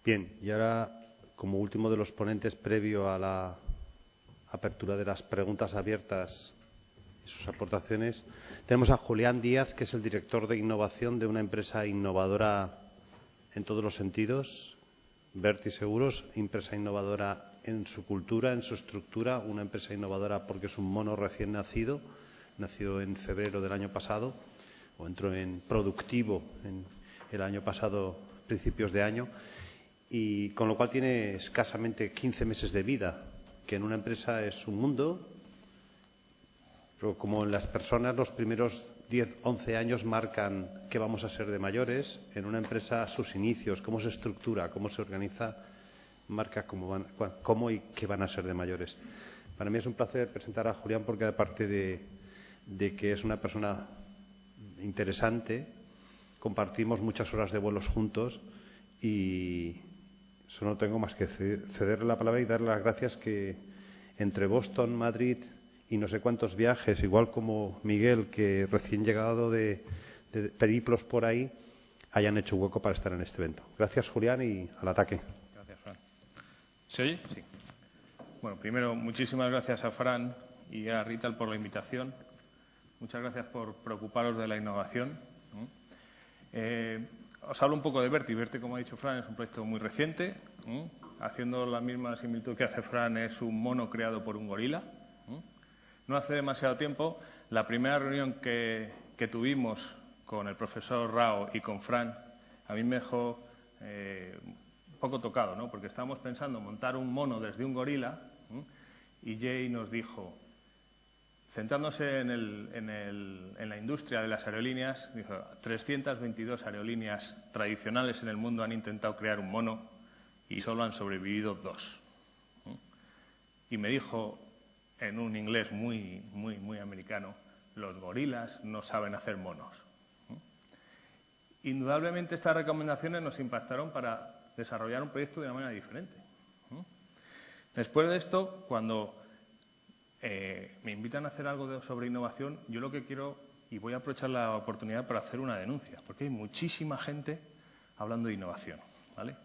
Bien, y ahora, como último de los ponentes, previo a la apertura de las preguntas abiertas y sus aportaciones, tenemos a Julián Díaz, que es el director de innovación de una empresa innovadora en todos los sentidos, Verti Seguros, empresa innovadora en su cultura, en su estructura, una empresa innovadora porque es un mono recién nacido, nació en febrero del año pasado, o entró en productivo en el año pasado, principios de año, y con lo cual tiene escasamente 15 meses de vida, que en una empresa es un mundo, pero como en las personas los primeros 10, 11 años marcan qué vamos a ser de mayores, en una empresa sus inicios, cómo se estructura, cómo se organiza, marca cómo y qué van a ser de mayores. Para mí es un placer presentar a Julián porque aparte de que es una persona interesante, compartimos muchas horas de vuelos juntos y solo tengo más que cederle la palabra y darle las gracias que entre Boston, Madrid y no sé cuántos viajes, igual como Miguel, que recién llegado de periplos por ahí, hayan hecho hueco para estar en este evento. Gracias, Julián, y al ataque. Gracias, Fran. ¿Se oye? Sí. Bueno, primero, muchísimas gracias a Fran y a Rital por la invitación. Muchas gracias por preocuparos de la innovación. Os hablo un poco de Verti. Verti, como ha dicho Fran, es un proyecto muy reciente. Haciendo la misma similitud que hace Fran, es un mono creado por un gorila. No hace demasiado tiempo, la primera reunión que tuvimos con el profesor Rao y con Fran, a mí me dejó un poco tocado, ¿no? Porque estábamos pensando en montar un mono desde un gorila y Jay nos dijo, centrándose en la industria de las aerolíneas, dijo, 322 aerolíneas tradicionales en el mundo han intentado crear un mono y solo han sobrevivido 2. Y me dijo, en un inglés muy americano, los gorilas no saben hacer monos. Indudablemente estas recomendaciones nos impactaron para desarrollar un proyecto de una manera diferente. Después de esto, cuando me invitan a hacer algo sobre innovación, yo lo que quiero, y voy a aprovechar la oportunidad para hacer una denuncia, porque hay muchísima gente hablando de innovación, ¿vale?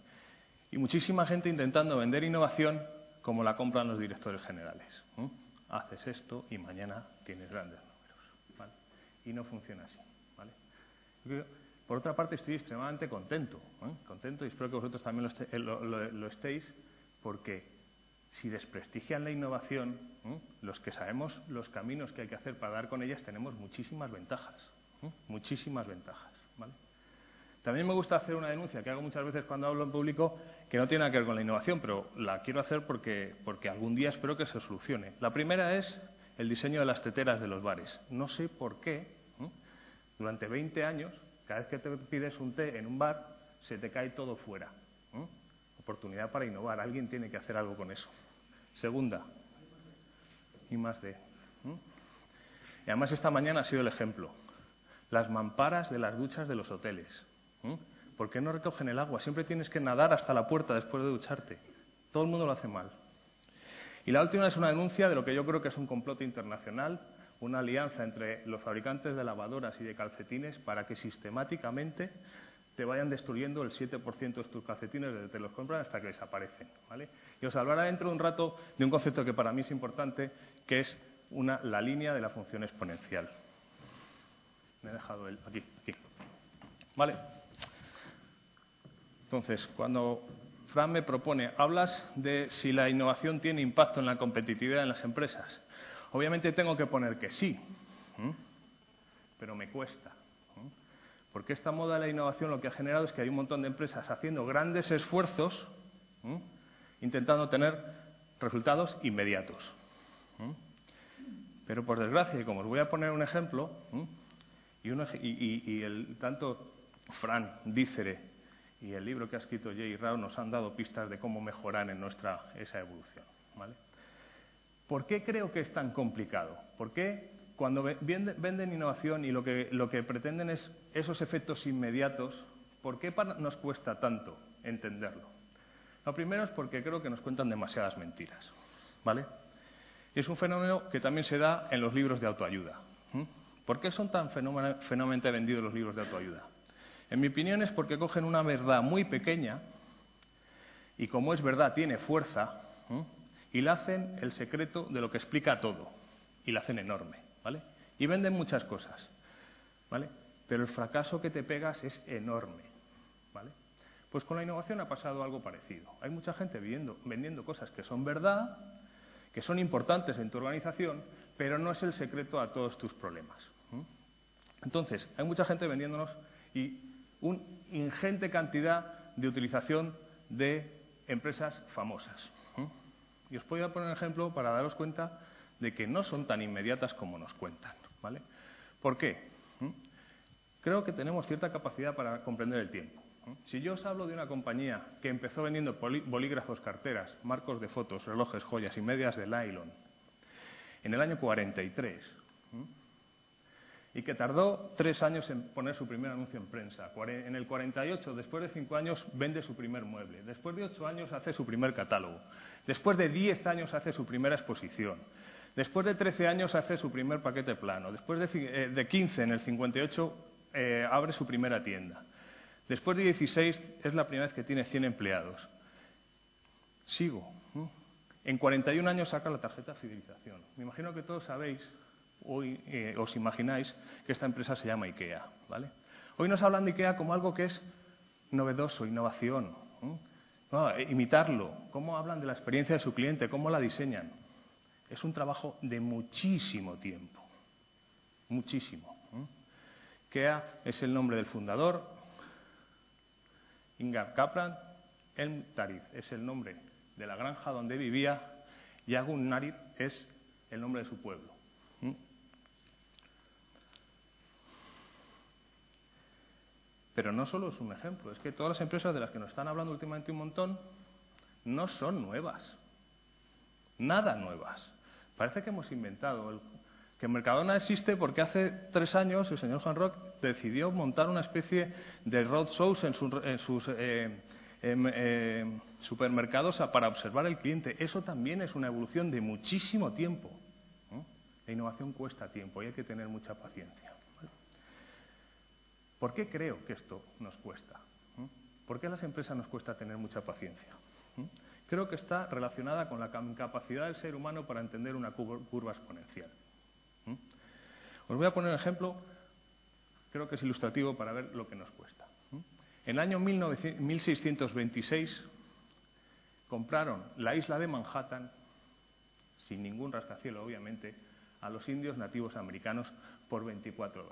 Y muchísima gente intentando vender innovación como la compran los directores generales. Haces esto y mañana tienes grandes números, ¿vale? Y no funciona así, ¿vale? Yo, por otra parte, estoy extremadamente contento, contento, y espero que vosotros también lo estéis, porque si desprestigian la innovación, los que sabemos los caminos que hay que hacer para dar con ellas, tenemos muchísimas ventajas, ¿vale? También me gusta hacer una denuncia que hago muchas veces cuando hablo en público, que no tiene nada que ver con la innovación, pero la quiero hacer porque algún día espero que se solucione. La primera es el diseño de las teteras de los bares. No sé por qué, durante 20 años, cada vez que te pides un té en un bar, se te cae todo fuera. Oportunidad para innovar. Alguien tiene que hacer algo con eso. Segunda, I+D. Y además esta mañana ha sido el ejemplo. Las mamparas de las duchas de los hoteles. ¿Por qué no recogen el agua? Siempre tienes que nadar hasta la puerta después de ducharte. Todo el mundo lo hace mal. Y la última es una denuncia de lo que yo creo que es un complot internacional, una alianza entre los fabricantes de lavadoras y de calcetines para que sistemáticamente te vayan destruyendo el 7% de tus calcetines desde que te los compran hasta que desaparecen, ¿vale? Y os hablaré dentro de un rato de un concepto que para mí es importante, que es la línea de la función exponencial. Me he dejado aquí. ¿Vale? Entonces, cuando Fran me propone, hablas de si la innovación tiene impacto en la competitividad en las empresas. Obviamente tengo que poner que sí, pero me cuesta. Porque esta moda de la innovación lo que ha generado es que hay un montón de empresas haciendo grandes esfuerzos, intentando tener resultados inmediatos. Pero por desgracia, y como os voy a poner un ejemplo, tanto Fran Dícere y el libro que ha escrito Jay Rao nos han dado pistas de cómo mejorar en esa evolución, ¿vale? ¿Por qué creo que es tan complicado? ¿Por qué cuando venden innovación y lo que pretenden es esos efectos inmediatos, por qué nos cuesta tanto entenderlo? Lo primero es porque creo que nos cuentan demasiadas mentiras, ¿vale? Y es un fenómeno que también se da en los libros de autoayuda. ¿Por qué son tan fenómenamente vendidos los libros de autoayuda? En mi opinión es porque cogen una verdad muy pequeña y como es verdad tiene fuerza, y le hacen el secreto de lo que explica todo, y la hacen enorme, ¿vale? Y venden muchas cosas, ¿vale? Pero el fracaso que te pegas es enorme, ¿vale? Pues con la innovación ha pasado algo parecido. Hay mucha gente vendiendo cosas que son verdad, que son importantes en tu organización, pero no es el secreto a todos tus problemas. Entonces, hay mucha gente vendiéndonos y una ingente cantidad de utilización de empresas famosas. Y os voy a poner un ejemplo para daros cuenta de que no son tan inmediatas como nos cuentan, ¿vale? ¿Por qué? Creo que tenemos cierta capacidad para comprender el tiempo. Si yo os hablo de una compañía que empezó vendiendo bolígrafos, carteras, marcos de fotos, relojes, joyas y medias de nylon en el año 43 y que tardó 3 años en poner su primer anuncio en prensa, en el 48, después de 5 años, vende su primer mueble, después de 8 años hace su primer catálogo, después de 10 años hace su primera exposición, después de 13 años hace su primer paquete plano, después de 15, en el 58, abre su primera tienda. Después de 16 es la primera vez que tiene 100 empleados. Sigo. En 41 años saca la tarjeta de fidelización. Me imagino que todos sabéis, hoy os imagináis que esta empresa se llama IKEA, ¿vale? Hoy nos hablan de IKEA como algo que es novedoso, innovación. Imitarlo. Cómo hablan de la experiencia de su cliente, cómo la diseñan. Es un trabajo de muchísimo tiempo. Muchísimo. IKEA es el nombre del fundador, Ingvar Kamprad. Elm Tarif es el nombre de la granja donde vivía y Agun Narit es el nombre de su pueblo. Pero no solo es un ejemplo, es que todas las empresas de las que nos están hablando últimamente un montón no son nuevas. Nada nuevas. Parece que hemos inventado que Mercadona existe porque hace 3 años el señor Juan Roch decidió montar una especie de roadshows en sus supermercados para observar el cliente. Eso también es una evolución de muchísimo tiempo. La innovación cuesta tiempo y hay que tener mucha paciencia. ¿Por qué creo que esto nos cuesta? ¿Por qué a las empresas nos cuesta tener mucha paciencia? Creo que está relacionada con la capacidad del ser humano para entender una curva exponencial. Os voy a poner un ejemplo, creo que es ilustrativo para ver lo que nos cuesta. En el año 1626 compraron la isla de Manhattan, sin ningún rascacielos obviamente, a los indios nativos americanos por $24.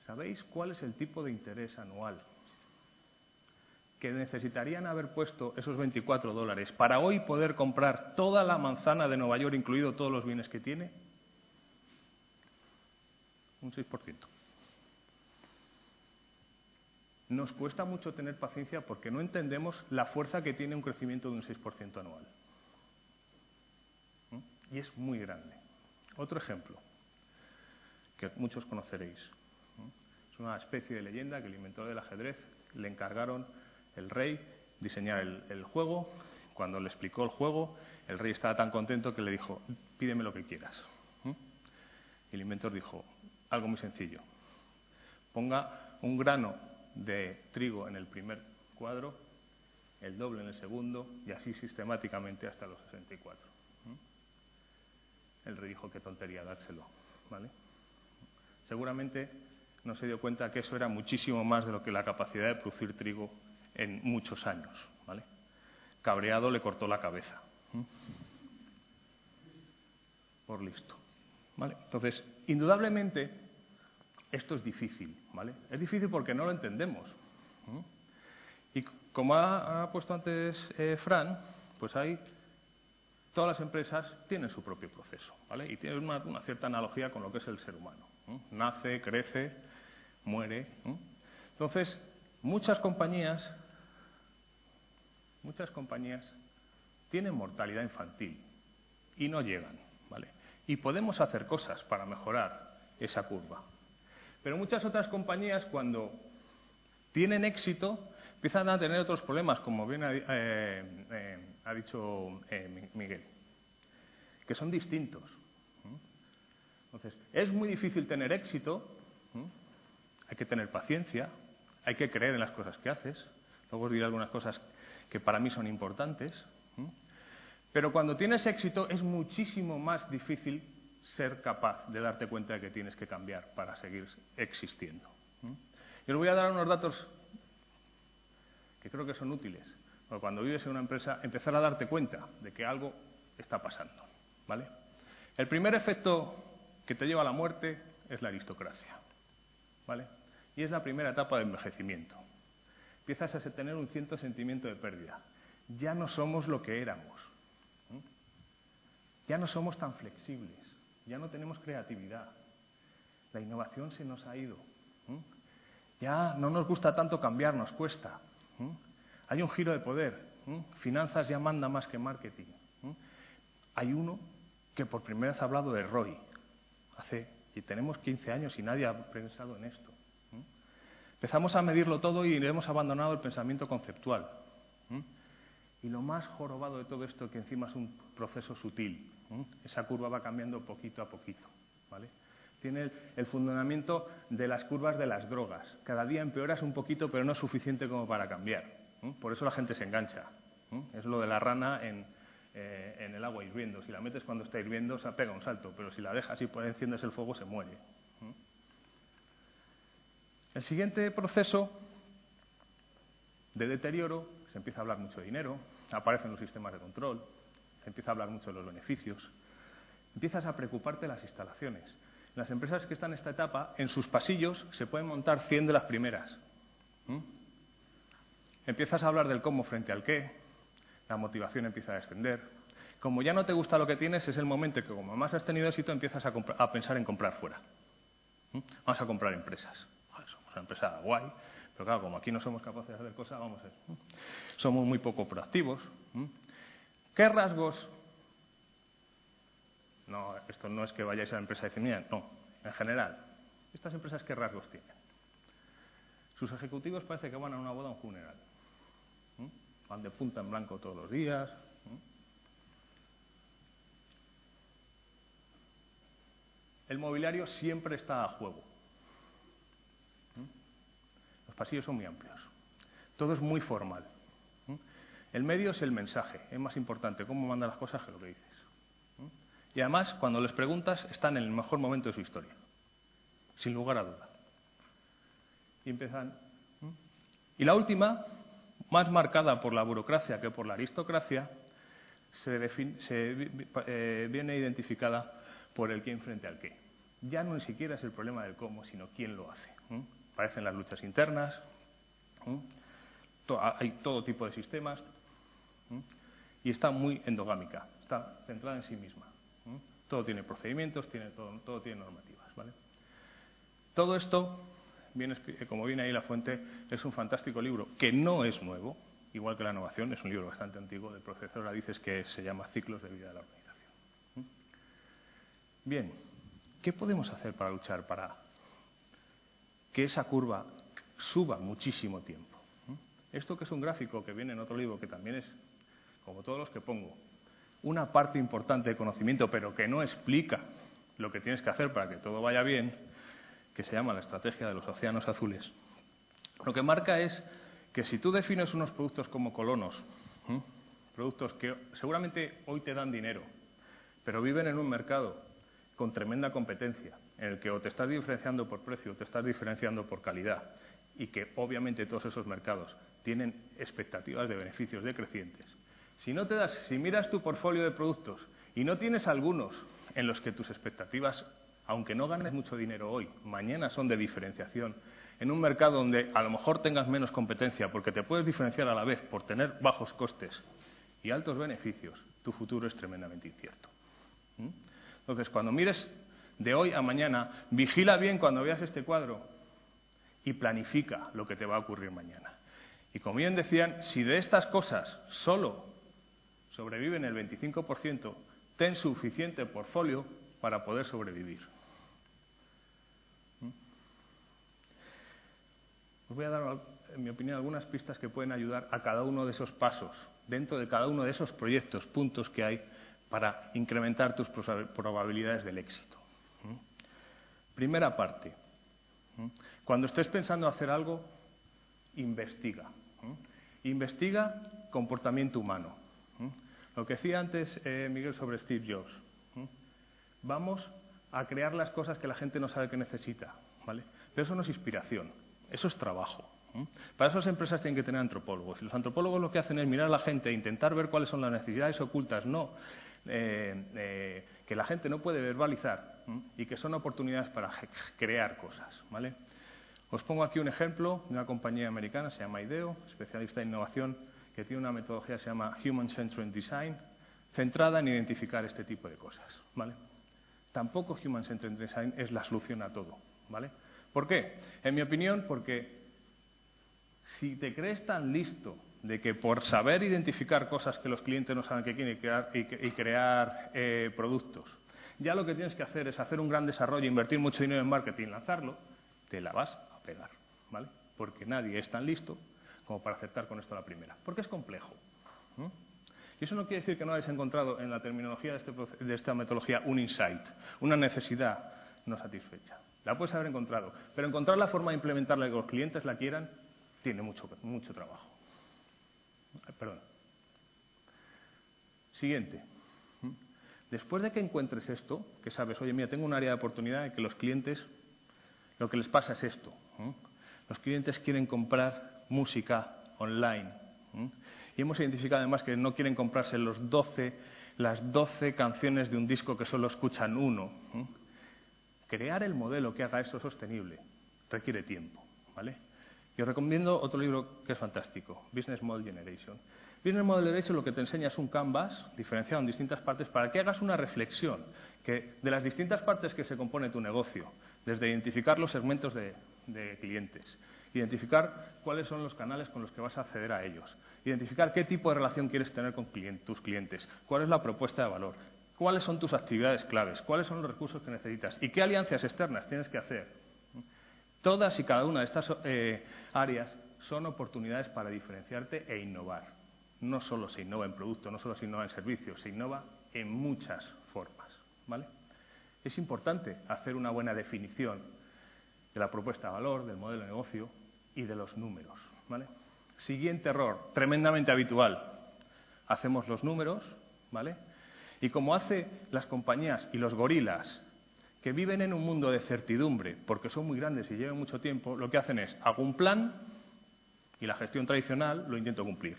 ¿Sabéis cuál es el tipo de interés anual que necesitarían haber puesto esos $24 para hoy poder comprar toda la manzana de Nueva York, incluido todos los bienes que tiene? Un 6%. Nos cuesta mucho tener paciencia porque no entendemos la fuerza que tiene un crecimiento de un 6% anual. Y es muy grande. Otro ejemplo, que muchos conoceréis. Es una especie de leyenda que el inventor del ajedrez le encargaron el rey diseñar el juego. Cuando le explicó el juego, el rey estaba tan contento que le dijo: pídeme lo que quieras. Y el inventor dijo algo muy sencillo: ponga un grano de trigo en el primer cuadro, el doble en el segundo y así sistemáticamente hasta los 64. El rey dijo: qué tontería, dárselo, ¿vale? Seguramente no se dio cuenta que eso era muchísimo más de lo que la capacidad de producir trigo en muchos años, ¿vale? Cabreado le cortó la cabeza. Por listo, ¿vale? Entonces, indudablemente, esto es difícil, ¿vale? Es difícil porque no lo entendemos. Y como ha puesto antes Fran, pues todas las empresas tienen su propio proceso, ¿vale? Y tienen una cierta analogía con lo que es el ser humano. Nace, crece, muere. Entonces, muchas compañías tienen mortalidad infantil y no llegan, ¿vale? Y podemos hacer cosas para mejorar esa curva. Pero muchas otras compañías, cuando tienen éxito, empiezan a tener otros problemas, como bien ha dicho Miguel, que son distintos. Entonces, es muy difícil tener éxito, hay que tener paciencia, hay que creer en las cosas que haces, Luego os diré algunas cosas que para mí son importantes. Pero cuando tienes éxito es muchísimo más difícil ser capaz de darte cuenta de que tienes que cambiar para seguir existiendo. Y os voy a dar unos datos que creo que son útiles. Porque cuando vives en una empresa, empezar a darte cuenta de que algo está pasando, ¿vale? El primer efecto que te lleva a la muerte es la aristocracia, ¿vale? Y es la primera etapa de envejecimiento. Empiezas a tener un cierto sentimiento de pérdida. Ya no somos lo que éramos. Ya no somos tan flexibles. Ya no tenemos creatividad. La innovación se nos ha ido. Ya no nos gusta tanto cambiar, nos cuesta. Hay un giro de poder. Finanzas ya manda más que marketing. Hay uno que por primera vez ha hablado de ROI. Y tenemos 15 años y nadie ha pensado en esto. Empezamos a medirlo todo y hemos abandonado el pensamiento conceptual. Y lo más jorobado de todo esto, que encima es un proceso sutil. Esa curva va cambiando poquito a poquito, ¿vale? Tiene el fundamento de las curvas de las drogas. Cada día empeoras un poquito, pero no es suficiente como para cambiar. Por eso la gente se engancha. Es lo de la rana en el agua hirviendo. Si la metes cuando está hirviendo, se pega un salto, pero si la dejas y enciendes el fuego, se muere. El siguiente proceso de deterioro, se empieza a hablar mucho de dinero, aparecen los sistemas de control, se empieza a hablar mucho de los beneficios, empiezas a preocuparte de las instalaciones. Las empresas que están en esta etapa, en sus pasillos se pueden montar 100 de las primeras. Empiezas a hablar del cómo frente al qué, la motivación empieza a descender. Como ya no te gusta lo que tienes, es el momento que como más has tenido éxito empiezas a pensar en comprar fuera. Vamos a comprar empresas. Somos una empresa guay, pero claro, como aquí no somos capaces de hacer cosas, somos muy poco proactivos. ¿Qué rasgos? No, esto no es que vayáis a la empresa y decir, mira, no, en general, ¿estas empresas qué rasgos tienen? Sus ejecutivos parece que van a una boda o un funeral. Van de punta en blanco todos los días. El mobiliario siempre está a juego. Los pasillos son muy amplios. Todo es muy formal. El medio es el mensaje. Es más importante cómo mandan las cosas que lo que dices. Y además, cuando les preguntas, están en el mejor momento de su historia. Sin lugar a duda. Y empiezan. Y la última, más marcada por la burocracia que por la aristocracia, viene identificada por el quién frente al qué. Ya no ni siquiera es el problema del cómo, sino quién lo hace. Aparecen las luchas internas, hay todo tipo de sistemas, y está muy endogámica, está centrada en sí misma. Todo tiene procedimientos, todo tiene normativas, ¿vale? Todo esto, como viene ahí la fuente, es un fantástico libro que no es nuevo, igual que la innovación, es un libro bastante antiguo del profesor Adices que se llama Ciclos de vida de la organización. Bien, ¿qué podemos hacer para luchar para que esa curva suba muchísimo tiempo? Esto que es un gráfico que viene en otro libro, que también es, como todos los que pongo, una parte importante de conocimiento, pero que no explica lo que tienes que hacer para que todo vaya bien, que se llama la estrategia de los océanos azules. Lo que marca es que si tú defines unos productos como colonos, productos que seguramente hoy te dan dinero, pero viven en un mercado con tremenda competencia, en el que o te estás diferenciando por precio o te estás diferenciando por calidad, y que obviamente todos esos mercados tienen expectativas de beneficios decrecientes. Si miras tu portfolio de productos y no tienes algunos en los que tus expectativas, aunque no ganes mucho dinero hoy, mañana son de diferenciación, en un mercado donde a lo mejor tengas menos competencia porque te puedes diferenciar a la vez por tener bajos costes y altos beneficios, tu futuro es tremendamente incierto. Entonces, cuando mires de hoy a mañana, vigila bien cuando veas este cuadro y planifica lo que te va a ocurrir mañana. Y como bien decían, si de estas cosas solo sobreviven el 25%, ten suficiente portfolio para poder sobrevivir. Os voy a dar, en mi opinión, algunas pistas que pueden ayudar a cada uno de esos pasos, dentro de cada uno de esos proyectos, puntos que hay para incrementar tus probabilidades del éxito. Primera parte. Cuando estés pensando hacer algo, investiga. Investiga comportamiento humano. Lo que decía antes Miguel sobre Steve Jobs. Vamos a crear las cosas que la gente no sabe que necesita, ¿vale? Pero eso no es inspiración, eso es trabajo. Para eso las empresas tienen que tener antropólogos. Y los antropólogos lo que hacen es mirar a la gente e intentar ver cuáles son las necesidades ocultas que la gente no puede verbalizar y que son oportunidades para crear cosas, ¿vale? Os pongo aquí un ejemplo de una compañía americana, se llama IDEO, especialista en innovación, que tiene una metodología que se llama Human Centered Design, centrada en identificar este tipo de cosas, ¿vale? Tampoco Human Centered Design es la solución a todo, ¿vale? ¿Por qué? En mi opinión, porque si te crees tan listo de que por saber identificar cosas que los clientes no saben que quieren y crear productos, ya lo que tienes que hacer es hacer un gran desarrollo, invertir mucho dinero en marketing, lanzarlo, te la vas a pegar, ¿vale? Porque nadie es tan listo como para aceptar con esto a la primera, porque es complejo. Y eso no quiere decir que no hayáis encontrado en la terminología de esta metodología un insight, una necesidad no satisfecha. La puedes haber encontrado, pero encontrar la forma de implementarla y que los clientes la quieran tiene mucho trabajo. Perdón. Siguiente. Después de que encuentres esto, que sabes, oye, mira, tengo un área de oportunidad en que los clientes, lo que les pasa es esto. Los clientes quieren comprar música online. Y hemos identificado además que no quieren comprarse las 12 canciones de un disco que solo escuchan uno. Crear el modelo que haga eso sostenible requiere tiempo, ¿vale? Y os recomiendo otro libro que es fantástico, Business Model Generation. Business Model Generation lo que te enseña es un canvas diferenciado en distintas partes para que hagas una reflexión de las distintas partes que se compone tu negocio, desde identificar los segmentos de clientes, identificar cuáles son los canales con los que vas a acceder a ellos, identificar qué tipo de relación quieres tener con tus clientes, cuál es la propuesta de valor, cuáles son tus actividades claves, cuáles son los recursos que necesitas y qué alianzas externas tienes que hacer. Todas y cada una de estas áreas son oportunidades para diferenciarte e innovar. No solo se innova en producto, no solo se innova en servicios, se innova en muchas formas, ¿vale? Es importante hacer una buena definición de la propuesta de valor, del modelo de negocio y de los números, ¿vale? Siguiente error, tremendamente habitual. Hacemos los números, ¿vale? Y como hacen las compañías y los gorilas que viven en un mundo de certidumbre, porque son muy grandes y llevan mucho tiempo, lo que hacen es, hago un plan y la gestión tradicional lo intento cumplir.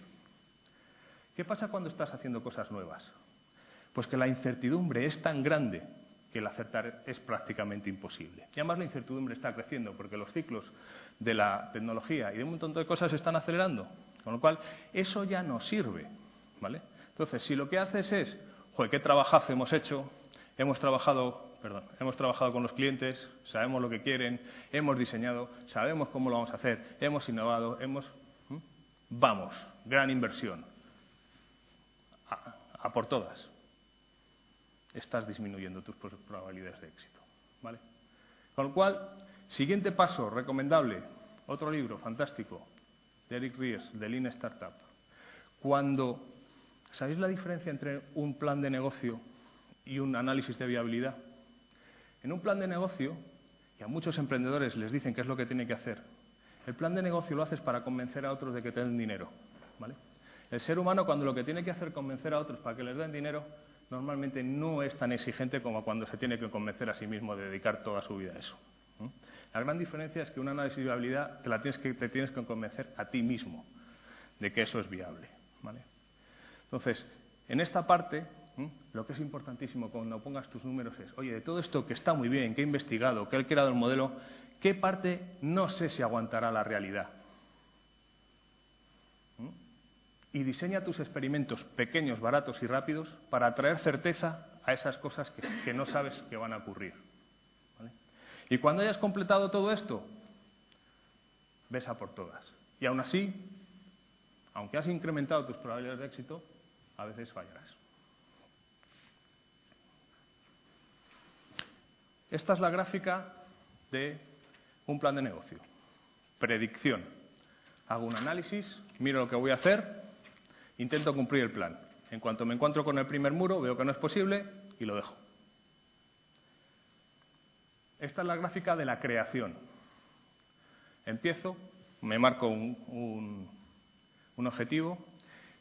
¿Qué pasa cuando estás haciendo cosas nuevas? Pues que la incertidumbre es tan grande que el acertar es prácticamente imposible. Y además la incertidumbre está creciendo porque los ciclos de la tecnología y de un montón de cosas se están acelerando. Con lo cual, eso ya no sirve, ¿vale? Entonces, si lo que haces es, joder, qué trabajazo hemos hecho, hemos trabajado con los clientes, sabemos lo que quieren, hemos diseñado, sabemos cómo lo vamos a hacer, hemos innovado, vamos, gran inversión. A por todas. Estás disminuyendo tus probabilidades de éxito, ¿vale? Con lo cual, siguiente paso recomendable, otro libro fantástico de Eric Ries, de Lean Startup. ¿Sabéis la diferencia entre un plan de negocio y un análisis de viabilidad? En un plan de negocio, y a muchos emprendedores les dicen qué es lo que tienen que hacer, el plan de negocio lo haces para convencer a otros de que te den dinero, ¿vale? El ser humano, cuando lo que tiene que hacer es convencer a otros para que les den dinero, normalmente no es tan exigente como cuando se tiene que convencer a sí mismo de dedicar toda su vida a eso. La gran diferencia es que un análisis de viabilidad te tienes que convencer a ti mismo de que eso es viable, ¿vale? Entonces, en esta parte, lo que es importantísimo cuando pongas tus números es, oye, de todo esto que está muy bien, que he investigado, que he creado el modelo, ¿qué parte no sé si aguantará la realidad? Y diseña tus experimentos pequeños, baratos y rápidos para traer certeza a esas cosas que no sabes que van a ocurrir, ¿vale? Y cuando hayas completado todo esto, ves a por todas. Y aún así, aunque has incrementado tus probabilidades de éxito, a veces fallarás. Esta es la gráfica de un plan de negocio. Predicción. Hago un análisis, miro lo que voy a hacer, intento cumplir el plan. En cuanto me encuentro con el primer muro, veo que no es posible y lo dejo. Esta es la gráfica de la creación. Empiezo, me marco un un objetivo.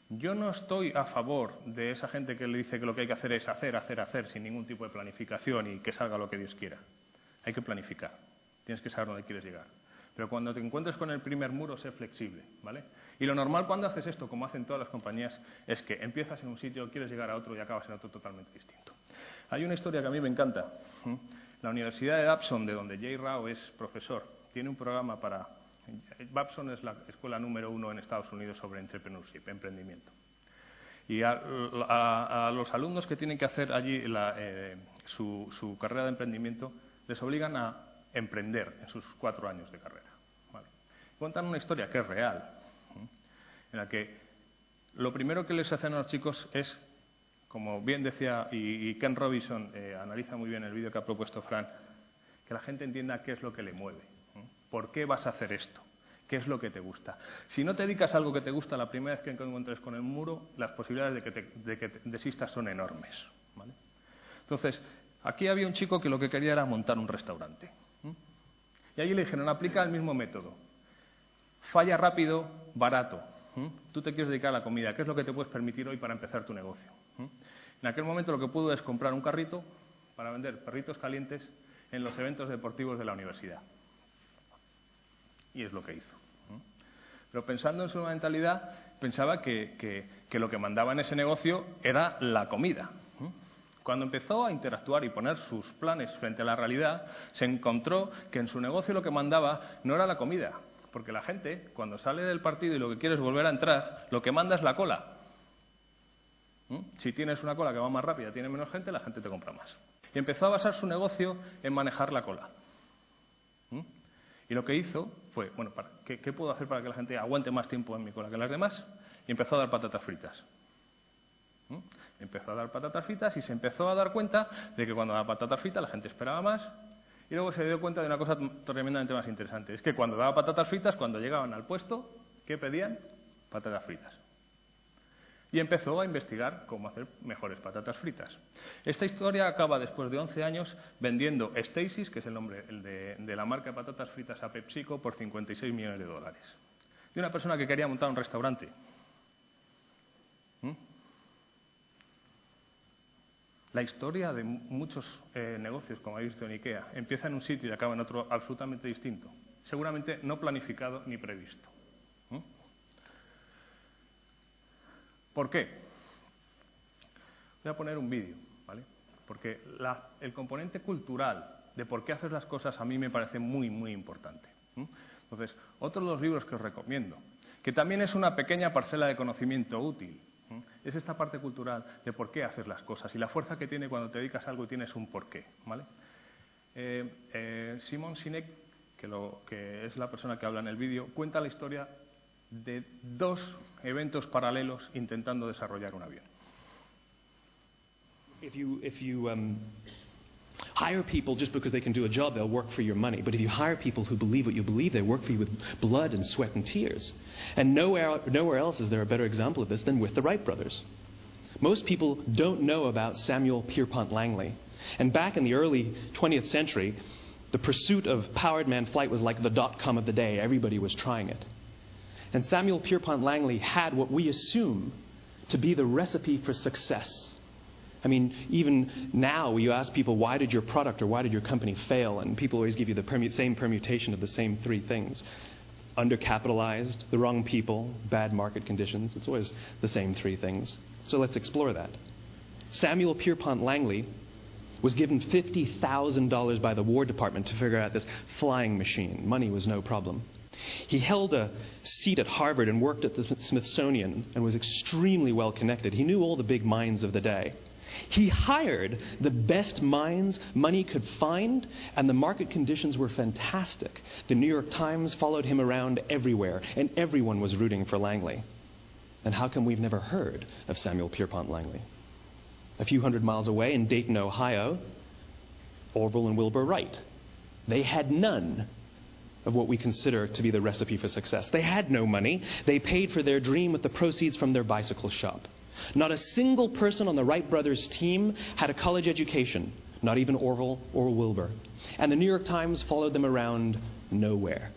Yo no estoy a favor de esa gente que le dice que lo que hay que hacer es hacer, sin ningún tipo de planificación y que salga lo que Dios quiera. Hay que planificar. Tienes que saber dónde quieres llegar. Pero cuando te encuentres con el primer muro, sé flexible, ¿vale? Y lo normal cuando haces esto, como hacen todas las compañías, es que empiezas en un sitio, quieres llegar a otro y acabas en otro totalmente distinto. Hay una historia que a mí me encanta. La Universidad de Babson, de donde Jay Rao es profesor, tiene un programa para... Babson es la escuela número 1 en Estados Unidos sobre entrepreneurship, emprendimiento. Y a los alumnos que tienen que hacer allí su carrera de emprendimiento, les obligan a emprender en sus 4 años de carrera. ¿Vale? Cuentan una historia que es real, en la que lo primero que les hacen a los chicos es, como bien decía, y Ken Robinson analiza muy bien el vídeo que ha propuesto Fran, que la gente entienda qué es lo que le mueve, por qué vas a hacer esto, qué es lo que te gusta. Si no te dedicas a algo que te gusta, la primera vez que encuentres con el muro, las posibilidades de que desistas son enormes. ¿Vale? Entonces, aquí había un chico que lo que quería era montar un restaurante. Y allí le dijeron, aplica el mismo método. Falla rápido, barato. Tú te quieres dedicar a la comida. ¿Qué es lo que te puedes permitir hoy para empezar tu negocio? En aquel momento lo que pudo es comprar un carrito para vender perritos calientes en los eventos deportivos de la universidad. Y es lo que hizo. Pero pensando en su mentalidad, pensaba que lo que mandaba en ese negocio era la comida. Cuando empezó a interactuar y poner sus planes frente a la realidad, se encontró que en su negocio lo que mandaba no era la comida, porque la gente, cuando sale del partido y lo que quiere es volver a entrar, lo que manda es la cola. Si tienes una cola que va más rápida, tiene menos gente, la gente te compra más. Y empezó a basar su negocio en manejar la cola. Y lo que hizo fue, bueno, ¿qué puedo hacer para que la gente aguante más tiempo en mi cola que las demás? Y empezó a dar patatas fritas. Empezó a dar patatas fritas y se empezó a dar cuenta de que cuando daba patatas fritas la gente esperaba más. Y luego se dio cuenta de una cosa tremendamente más interesante. Es que cuando daba patatas fritas, cuando llegaban al puesto, ¿qué pedían? Patatas fritas. Y empezó a investigar cómo hacer mejores patatas fritas. Esta historia acaba después de 11 años vendiendo Stacy's, que es el nombre de la marca de patatas fritas, a PepsiCo por $56 millones. De una persona que quería montar un restaurante. La historia de muchos negocios, como habéis visto en IKEA, empieza en un sitio y acaba en otro absolutamente distinto. Seguramente no planificado ni previsto. ¿Por qué? Voy a poner un vídeo, ¿vale? Porque el componente cultural de por qué haces las cosas a mí me parece muy, muy importante. Entonces, otro de los libros que os recomiendo, que también es una pequeña parcela de conocimiento útil, es esta parte cultural de por qué haces las cosas y la fuerza que tiene cuando te dedicas a algo y tienes un porqué, ¿vale? Simon Sinek, que es la persona que habla en el vídeo, cuenta la historia de 2 eventos paralelos intentando desarrollar un avión. If you hire people just because they can do a job, they'll work for your money. But if you hire people who believe what you believe, they work for you with blood and sweat and tears. And nowhere else is there a better example of this than with the Wright brothers. Most people don't know about Samuel Pierpont Langley. And back in the early 20th century, the pursuit of powered man flight was like the dot-com of the day. Everybody was trying it. And Samuel Pierpont Langley had what we assume to be the recipe for success. I mean, even now you ask people, why did your product or why did your company fail? And people always give you the same permutation of the same 3 things. Undercapitalized, the wrong people, bad market conditions. It's always the same 3 things. So let's explore that. Samuel Pierpont Langley was given $50,000 by the War Department to figure out this flying machine. Money was no problem. He held a seat at Harvard and worked at the Smithsonian and was extremely well connected. He knew all the big minds of the day. He hired the best minds money could find, and the market conditions were fantastic. The New York Times followed him around everywhere, and everyone was rooting for Langley. And how come we've never heard of Samuel Pierpont Langley? A few hundred miles away in Dayton, Ohio, Orville and Wilbur Wright. They had none of what we consider to be the recipe for success. They had no money. They paid for their dream with the proceeds from their bicycle shop. Not a single person on the Wright brothers' team had a college education, not even Orville or Wilbur. And the New York Times followed them around nowhere.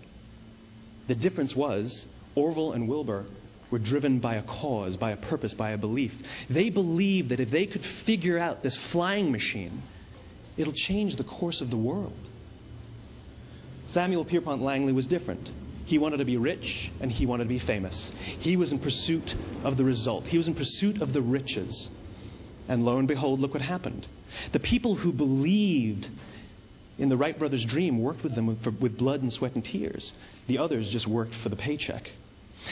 The difference was Orville and Wilbur were driven by a cause, by a purpose, by a belief. They believed that if they could figure out this flying machine, it'll change the course of the world. Samuel Pierpont Langley was different. He wanted to be rich and he wanted to be famous. He was in pursuit of the result. He was in pursuit of the riches. And lo and behold, look what happened. The people who believed in the Wright brothers' dream worked with them with blood and sweat and tears. The others just worked for the paycheck.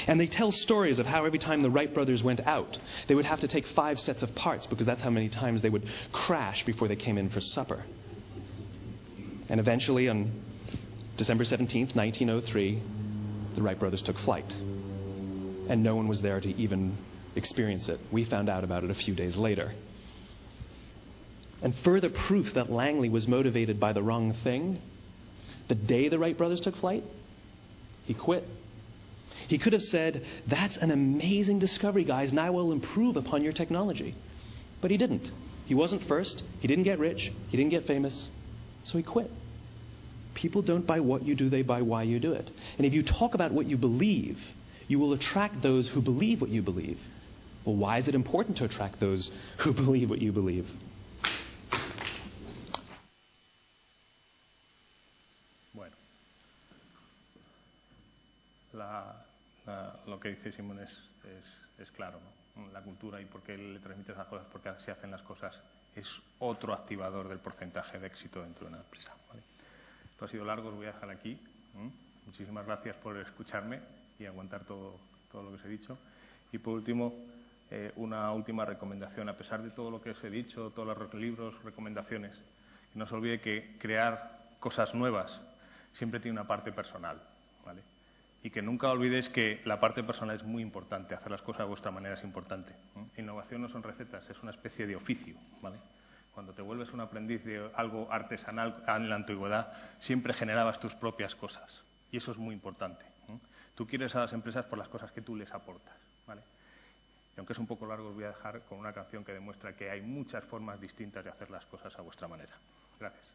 And they tell stories of how every time the Wright brothers went out, they would have to take 5 sets of parts because that's how many times they would crash before they came in for supper. And eventually, on December 17th, 1903, the Wright brothers took flight. And no one was there to even experience it. We found out about it a few days later. And further proof that Langley was motivated by the wrong thing, the day the Wright brothers took flight, he quit. He could have said, "That's an amazing discovery, guys, and I will improve upon your technology." But he didn't. He wasn't first. He didn't get rich. He didn't get famous. So he quit. People don't buy what you do, they buy why you do it. And if you talk about what you believe, you will attract those who believe what you believe. Well, why is it important to attract those who believe what you believe? Bueno, lo que dice Simón es claro, ¿no? La cultura y por qué le transmites las cosas, por qué se hacen las cosas, es otro activador del porcentaje de éxito dentro de una empresa, ¿vale? Esto ha sido largo, os voy a dejar aquí. Muchísimas gracias por escucharme y aguantar todo lo que os he dicho. Y por último, una última recomendación. A pesar de todo lo que os he dicho, todos los libros, recomendaciones, que no se olvide que crear cosas nuevas siempre tiene una parte personal, ¿vale? Y que nunca olvidéis que la parte personal es muy importante. Hacer las cosas a vuestra manera es importante. Innovación no son recetas, es una especie de oficio, ¿vale? Cuando te vuelves un aprendiz de algo artesanal en la antigüedad, siempre generabas tus propias cosas. Y eso es muy importante. Tú quieres a las empresas por las cosas que tú les aportas, ¿vale? Y aunque es un poco largo, os voy a dejar con una canción que demuestra que hay muchas formas distintas de hacer las cosas a vuestra manera. Gracias.